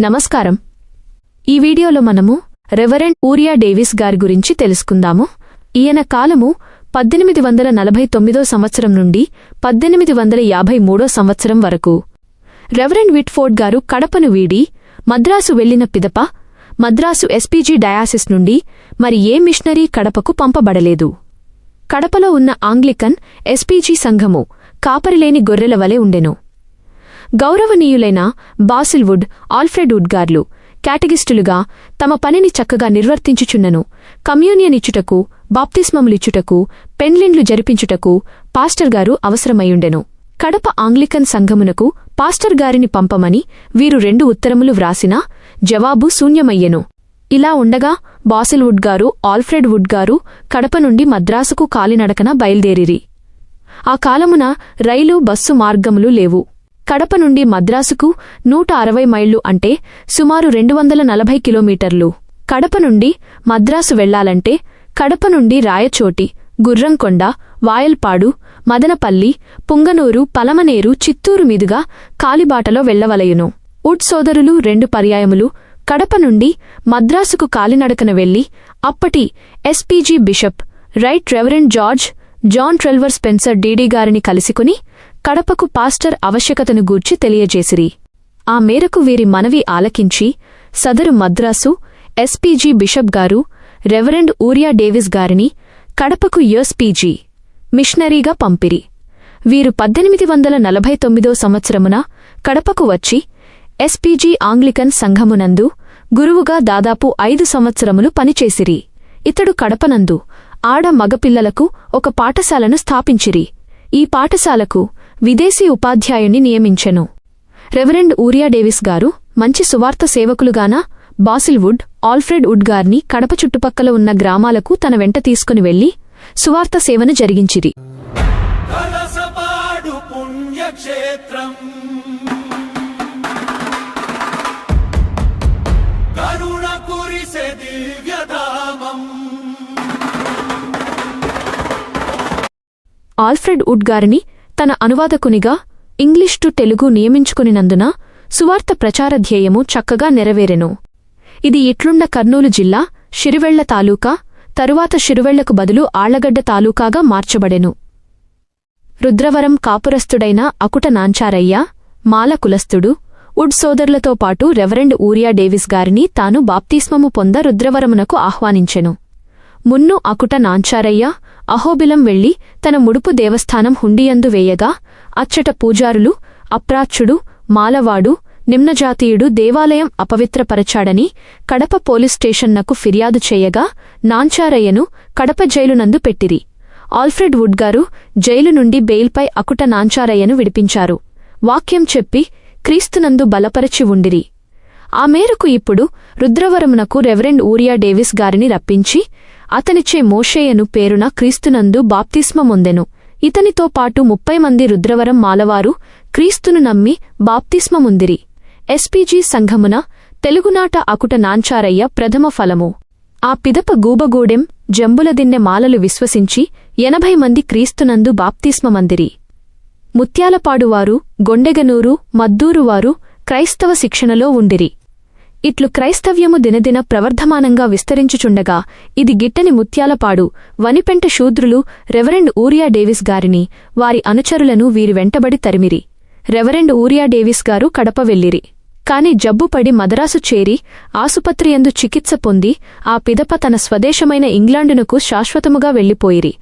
నమస్కారం. ఈ వీడియోలో మనము రెవరెండ్ ఊరియా డేవిస్ గారి గురించి తెలుసుకుందాము. ఈయన కాలము 1849 సంవత్సరం నుండి 1853 సంవత్సరం వరకు. రెవరెండ్ విట్ఫోర్డ్ గారు కడపను వీడి మద్రాసు వెళ్లిన పిదప మద్రాసు ఎస్పీజీ డయాసిస్ నుండి మరి ఏ మిషనరీ కడపకు పంపబడలేదు. కడపలో ఉన్న ఆంగ్లికన్ ఎస్పీజీ సంఘము కాపరిలేని గొర్రెల వలె ఉండెను. గౌరవనీయులైన బాసిల్ వుడ్, ఆల్ఫ్రెడ్ వుడ్ గార్లు క్యాటగిస్టులుగా తమ పనిని చక్కగా నిర్వర్తించుచున్నను. కమ్యూనియనిచ్చుటకు, బాప్తిస్మములిచ్చుటకు, పెండ్లిండ్లు జరిపించుటకు పాస్టర్ గారు అవసరమయ్యుండెను. కడప ఆంగ్లికన్ సంఘమునకు పాస్టర్ గారిని పంపమని వీరు 2 ఉత్తరములు వ్రాసినా జవాబు శూన్యమయ్యెను. ఇలా ఉండగా బాసిల్ వుడ్ గారు, ఆల్ఫ్రెడ్ వుడ్ గారు కడప నుండి మద్రాసుకు కాలినడకన బయల్దేరిరి. ఆ కాలమున రైలు, బస్సు మార్గములు లేవు. కడప నుండి మద్రాసుకు 160 మైళ్లు అంటే సుమారు 240 కిలోమీటర్లు. కడప నుండి మద్రాసు వెళ్లాలంటే కడప నుండి రాయచోటి, గుర్రంకొండ, వాయల్పాడు, మదనపల్లి, పుంగనూరు, పలమనేరు, చిత్తూరు మీదుగా కాలిబాటలో వెళ్లవలయును. వుడ్ సోదరులు 2 పర్యాయములు కడప నుండి మద్రాసుకు కాలినడకన వెళ్లి అప్పటి SPG bishop right reverend John Trevor Spencer DD గారిని కలుసుకుని కడపకు పాస్టర్ ఆవశ్యకతను గూర్చి తెలియజేసిరి. ఆ మేరకు వీరి మనవి ఆలకించి సదరు మద్రాసు ఎస్పీజీ బిషప్ గారు రెవరెండ్ ఊరియా డేవిస్ గారిని కడపకు ఎస్పీజీ మిషనరీగా పంపిరి. వీరు 1849 సంవత్సరమున కడపకు వచ్చి ఎస్పీజీ ఆంగ్లికన్ సంఘమునందు గురువుగా దాదాపు 5 సంవత్సరములు పనిచేసిరి. ఇతడు కడపనందు ఆడ మగపిల్లలకు ఒక పాఠశాలను స్థాపించిరి. ఈ పాఠశాలకు విదేశీ ఉపాధ్యాయుని నియమించెను. రెవరెండ్ ఊరియా డేవిస్ గారు మంచి సువార్త సేవకులుగాన బాసిల్ వుడ్, ఆల్ఫ్రెడ్ వుడ్ గార్ని కడప చుట్టుపక్కల ఉన్న గ్రామాలకు తన వెంట తీసుకుని వెళ్లి సువార్త సేవను జరిగించిరి. ఆల్ఫ్రెడ్ వుడ్ గారిని తన అనువాదకునిగా ఇంగ్లీష్ టు తెలుగు నియమించుకునినందున సువార్త ప్రచార ధ్యేయము చక్కగా నెరవేరెను. ఇది ఇట్లుండ కర్నూలు జిల్లా షిరువెళ్ల తాలూకా, తరువాత షిరువెళ్లకు బదులు ఆళ్లగడ్డ తాలూకాగా మార్చబడెను. రుద్రవరం కాపురస్థుడైన అకుట నాంచారయ్య, మాల కులస్థుడు, వుడ్ సోదరులతో పాటు రెవరెండ్ ఊరియా డేవిస్ గారిని తాను బాప్తిస్మము పొంద రుద్రవరమునకు ఆహ్వానించెను. మున్ను అకుట నాంచారయ్య అహోబిలం వెళ్లి తన ముడుపు దేవస్థానం హుండియందు వేయగా అచ్చట పూజారులు అప్రాచ్యుడు, మాలవాడు, నిమ్నజాతీయుడు దేవాలయం అపవిత్రపరచాడని కడప పోలీస్ స్టేషన్నకు ఫిర్యాదు చేయగా నాంచారయ్యను కడప జైలునందు పెట్టిరి. ఆల్ఫ్రెడ్ వుడ్ గారు జైలు నుండి బెయిల్పై అకుట నాంచారయ్యను విడిపించారు. వాక్యం చెప్పి క్రీస్తునందు బలపరచి ఉండిరి. ఆ మేరకు ఇప్పుడు రుద్రవరమునకు రెవరెండ్ ఊరియా డేవిస్ గారిని రప్పించి అతనిచే మోషేయను పేరున క్రీస్తునందు బాప్తిస్మమొందెను. ఇతనితో పాటు 30 మంది రుద్రవరం మాలవారు క్రీస్తును నమ్మి బాప్తిస్మముందిరి. ఎస్పీజీ సంఘమున తెలుగునాట అకుట నాంచారయ్య ప్రథమ ఫలము. ఆ పిదప గూబగూడెం, జంబులదిన్నె మాలలు విశ్వసించి 80 మంది క్రీస్తునందు బాప్తిస్మమందిరి. ముత్యాలపాడువారు, గొండెగనూరు, మద్దూరువారు క్రైస్తవ శిక్షణలో ఉండిరి. ఇట్లు క్రైస్తవ్యము దినదిన ప్రవర్ధమానంగా విస్తరించుచుండగా ఇది గిట్టని ముత్యాలపాడు, వనిపెంట శూద్రులు రెవరెండ్ ఊరియా డేవిస్ గారిని, వారి అనుచరులను వీరి వెంటబడి తరిమిరి. రెవరెండ్ ఊరియా డేవిస్ గారు కడప వెళ్లిరి. కాని జబ్బుపడి మదరాసు చేరి ఆసుపత్రియందు చికిత్స పొంది ఆ పిదప తన స్వదేశమైన ఇంగ్లాండునకు శాశ్వతముగా వెళ్లిపోయిరి.